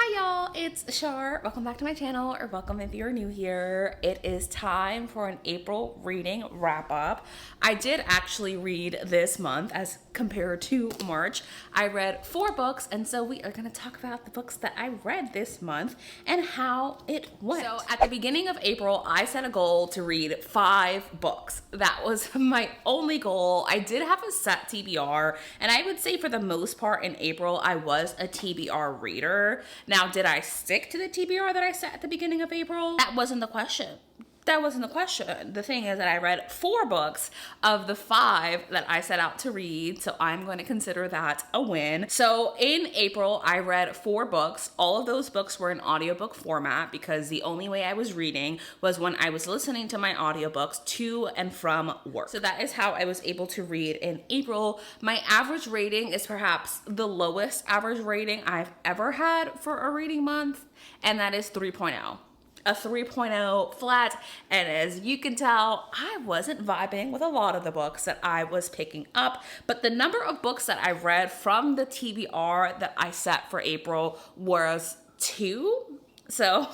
Hi y'all, it's Shar. Welcome back to my channel, or welcome if you're new here. It is time for an April reading wrap up. I did actually read this month as compared to March. I read 4 books, and so we are going to talk about the books that I read this month and how it went. So at the beginning of April, I set a goal to read 5 books. That was my only goal. I did have a set TBR, and I would say for the most part in April, I was a TBR reader. Now, did I stick to the TBR that I set at the beginning of April? That wasn't the question. That wasn't the question. The thing is that I read 4 books of the 5 that I set out to read, so I'm going to consider that a win. So in April, I read 4 books. All of those books were in audiobook format because the only way I was reading was when I was listening to my audiobooks to and from work. So that is how I was able to read in April. My average rating is perhaps the lowest average rating I've ever had for a reading month, and that is 3.0. A 3.0 flat, and as you can tell, I wasn't vibing with a lot of the books that I was picking up, but the number of books that I read from the TBR that I set for April was 2. So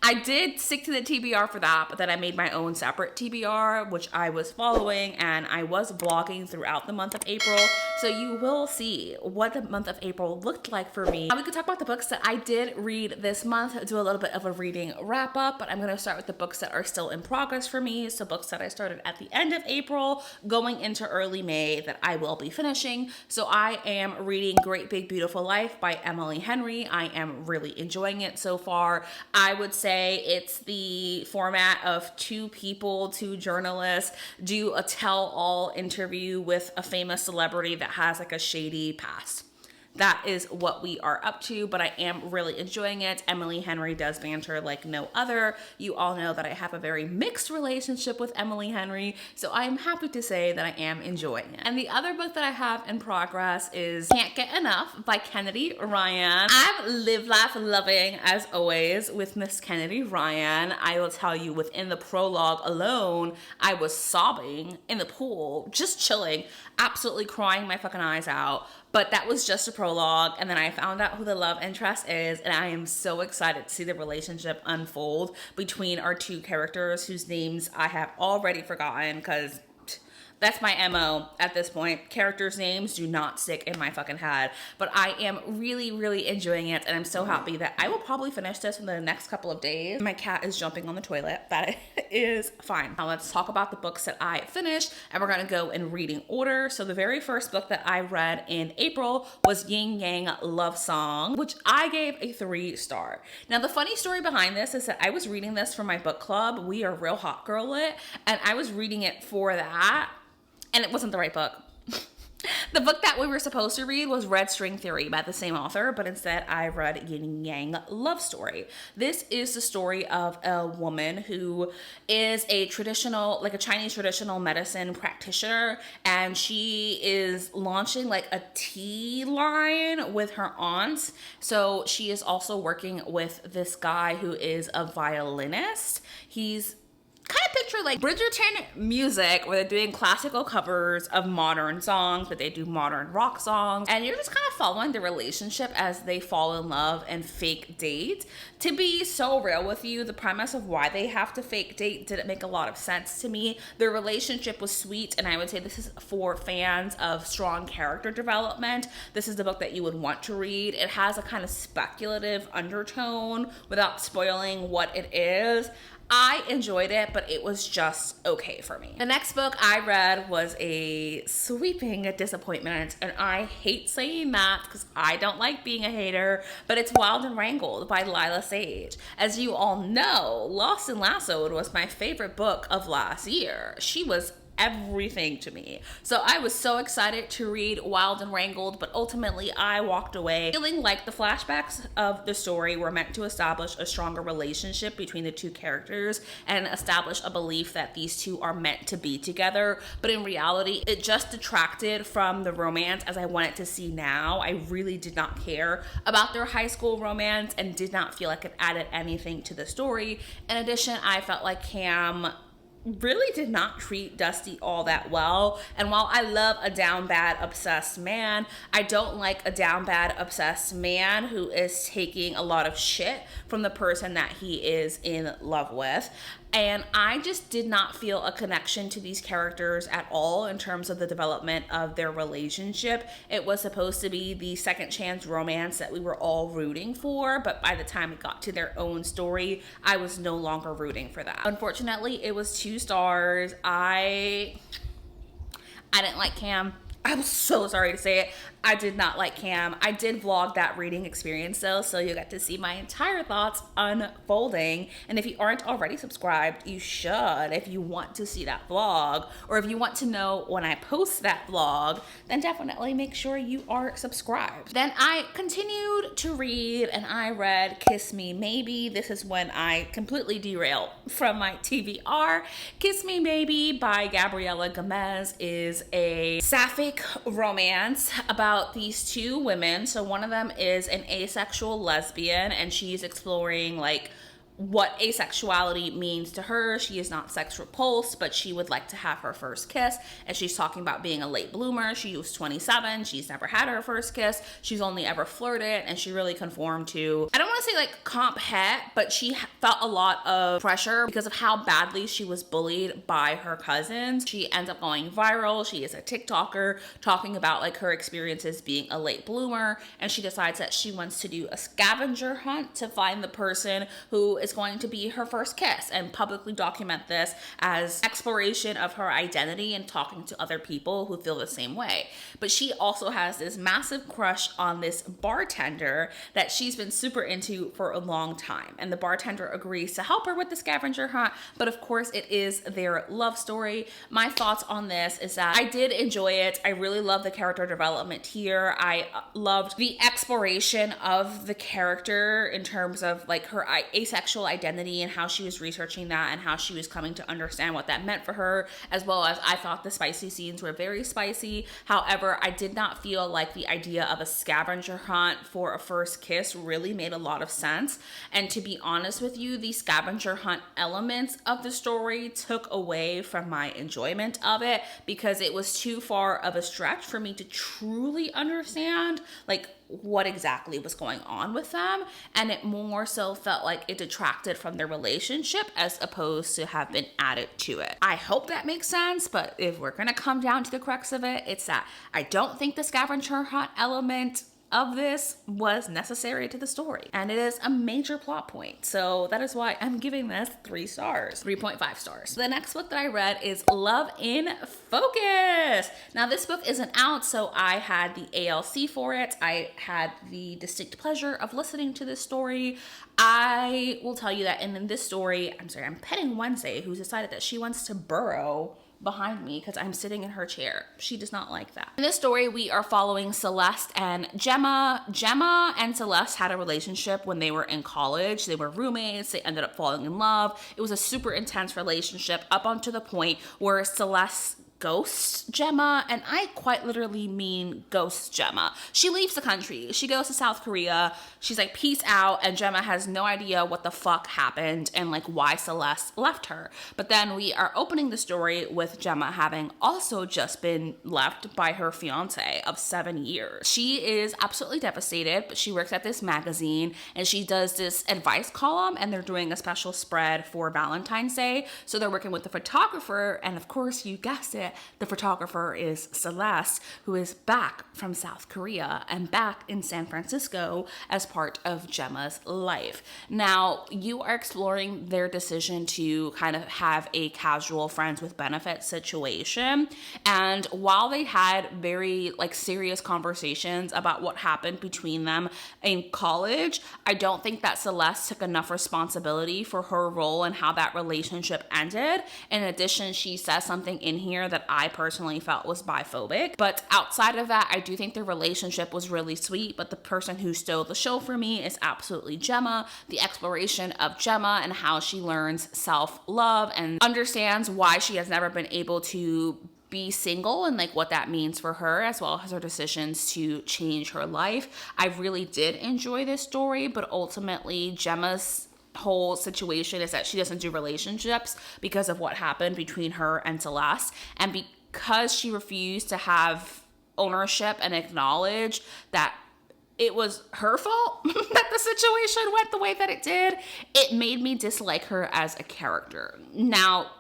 I did stick to the TBR for that, but then I made my own separate TBR, which I was following, and I was vlogging throughout the month of April. So you will see what the month of April looked like for me. We could talk about the books that I did read this month, do a little bit of a reading wrap up, but I'm going to start with the books that are still in progress for me. So books that I started at the end of April, going into early May that I will be finishing. So I am reading Great Big Beautiful Life by Emily Henry. I am really enjoying it so far. I would say it's the format of 2 people, 2 journalists, do a tell-all interview with a famous celebrity that has like a shady past. That is what we are up to, but I am really enjoying it. Emily Henry does banter like no other. You all know that I have a very mixed relationship with Emily Henry, so I am happy to say that I am enjoying it. And the other book that I have in progress is Can't Get Enough by Kennedy Ryan. I've lived, laughed, loving as always with Miss Kennedy Ryan. I will tell you, within the prologue alone, I was sobbing in the pool, just chilling, absolutely crying my fucking eyes out. But that was just a prologue, and then I found out who the love interest is, and I am so excited to see the relationship unfold between our 2 characters whose names I have already forgotten because that's my MO at this point. Characters' names do not stick in my fucking head. But I am really, really enjoying it, and I'm so happy that I will probably finish this in the next couple of days. My cat is jumping on the toilet. That is fine. Now let's talk about the books that I finished, and we're gonna go in reading order. So the very first book that I read in April was Yin Yang Love Song, which I gave a 3-star. Now the funny story behind this is that I was reading this for my book club. We are real hot girl lit, and I was reading it for that. And it wasn't the right book. The book that we were supposed to read was Red String Theory by the same author, but instead I read Yin Yang Love Story. This is the story of a woman who is a traditional, like a Chinese traditional medicine practitioner, and she is launching like a tea line with her aunts. So she is also working with this guy who is a violinist. He's kind of picture like Bridgerton music, where they're doing classical covers of modern songs, but they do modern rock songs, and you're just kind of following the relationship as they fall in love and fake date. To be so real with you, the premise of why they have to fake date didn't make a lot of sense to me. Their relationship was sweet, and I would say this is for fans of strong character development. This is the book that you would want to read. It has a kind of speculative undertone without spoiling what it is. I enjoyed it, but it was just okay for me. The next book I read was a sweeping disappointment, and I hate saying that because I don't like being a hater, but it's Wild and Wrangled by Lila Sage. As you all know, Lost and Lassoed was my favorite book of last year. She was everything to me. So I was so excited to read Wild and Wrangled, but ultimately I walked away feeling like the flashbacks of the story were meant to establish a stronger relationship between the 2 characters and establish a belief that these 2 are meant to be together. But in reality, it just detracted from the romance as I wanted to see now. I really did not care about their high school romance and did not feel like it added anything to the story. In addition, I felt like Cam really did not treat Dusty all that well. And while I love a down bad obsessed man, I don't like a down bad obsessed man who is taking a lot of shit from the person that he is in love with. And I just did not feel a connection to these characters at all in terms of the development of their relationship. It was supposed to be the second chance romance that we were all rooting for, but by the time it got to their own story, I was no longer rooting for that. Unfortunately, it was 2 stars. I didn't like Cam. I'm so sorry to say it. I did not like Cam. I did vlog that reading experience though, so you got to see my entire thoughts unfolding. And if you aren't already subscribed, you should. If you want to see that vlog, or if you want to know when I post that vlog, then definitely make sure you are subscribed. Then I continued to read and I read Kiss Me Maybe. This is when I completely derailed from my TBR. Kiss Me Maybe by Gabriela Gomez is a sapphic romance about these 2 women. So one of them is an asexual lesbian and she's exploring like what asexuality means to her. She is not sex repulsed, but she would like to have her first kiss. And she's talking about being a late bloomer. She was 27. She's never had her first kiss. She's only ever flirted, and she really conformed to, I don't want to say like comp het, but she felt a lot of pressure because of how badly she was bullied by her cousins. She ends up going viral. She is a TikToker talking about like her experiences being a late bloomer. And she decides that she wants to do a scavenger hunt to find the person who is going to be her first kiss and publicly document this as exploration of her identity and talking to other people who feel the same way. But she also has this massive crush on this bartender that she's been super into for a long time. And the bartender agrees to help her with the scavenger hunt, but of course it is their love story. My thoughts on this is that I did enjoy it. I really love the character development here. I loved the exploration of the character in terms of like her asexual identity and how she was researching that and how she was coming to understand what that meant for her, as well as I thought the spicy scenes were very spicy. However, I did not feel like the idea of a scavenger hunt for a first kiss really made a lot of sense. And to be honest with you, the scavenger hunt elements of the story took away from my enjoyment of it because it was too far of a stretch for me to truly understand like what exactly was going on with them, and it more so felt like it detracted from their relationship as opposed to have been added to it. I hope that makes sense, but if we're gonna come down to the crux of it, it's that I don't think the scavenger hunt element of this was necessary to the story, and it is a major plot point. So that is why I'm giving this 3 stars, 3.5 stars. The next book that I read is Love in Focus. Now this book isn't out, so I had the ALC for it. I had the distinct pleasure of listening to this story. I will tell you that in this story, I'm petting Wednesday, who's decided that she wants to burrow behind me because I'm sitting in her chair. She does not like that. In this story, we are following Celeste and Gemma. Gemma and Celeste had a relationship when they were in college. They were roommates. They ended up falling in love. It was a super intense relationship up until the point where Celeste ghosts Gemma, and I quite literally mean ghosts Gemma. She leaves the country. She goes to South Korea. She's like, peace out, and Gemma has no idea what the fuck happened and like why Celeste left her. But then we are opening the story with Gemma having also just been left by her fiance of 7 years. She is absolutely devastated, but she works at this magazine and she does this advice column, and they're doing a special spread for Valentine's Day. So they're working with the photographer, and of course, you guessed it, the photographer is Celeste, who is back from South Korea and back in San Francisco as part of Gemma's life. Now, you are exploring their decision to kind of have a casual friends with benefits situation. And while they had very like serious conversations about what happened between them in college, I don't think that Celeste took enough responsibility for her role and how that relationship ended. In addition, she says something in here that I personally felt was biphobic. But outside of that, I do think their relationship was really sweet, but the person who stole the show for me is absolutely Gemma. The exploration of Gemma and how she learns self-love and understands why she has never been able to be single and like what that means for her, as well as her decisions to change her life. I really did enjoy this story, but ultimately Gemma's whole situation is that she doesn't do relationships because of what happened between her and Celeste. And because she refused to have ownership and acknowledge that it was her fault that the situation went the way that it did, it made me dislike her as a character. Now,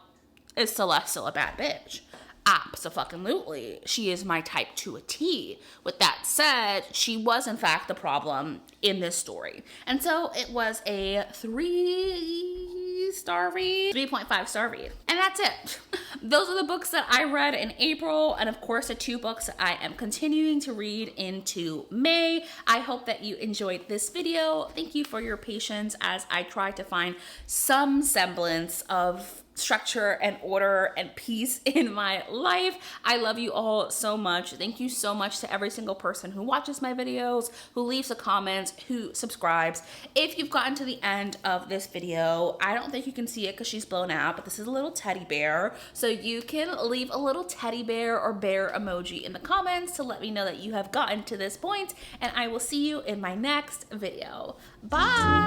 is Celeste still a bad bitch? Abso-fucking-lutely. She is my type to a T. With that said, she was in fact the problem in this story. And so it was a 3-star read, 3.5-star read. And that's it. Those are the books that I read in April, and of course the 2 books I am continuing to read into May. I hope that you enjoyed this video. Thank you for your patience as I try to find some semblance of structure and order and peace in my life. I love you all so much. Thank you so much to every single person who watches my videos, who leaves a comment, who subscribes. If you've gotten to the end of this video, I don't think you can see it because she's blown out, but this is a little teddy bear. So you can leave a little teddy bear or bear emoji in the comments to let me know that you have gotten to this point, and I will see you in my next video. Bye!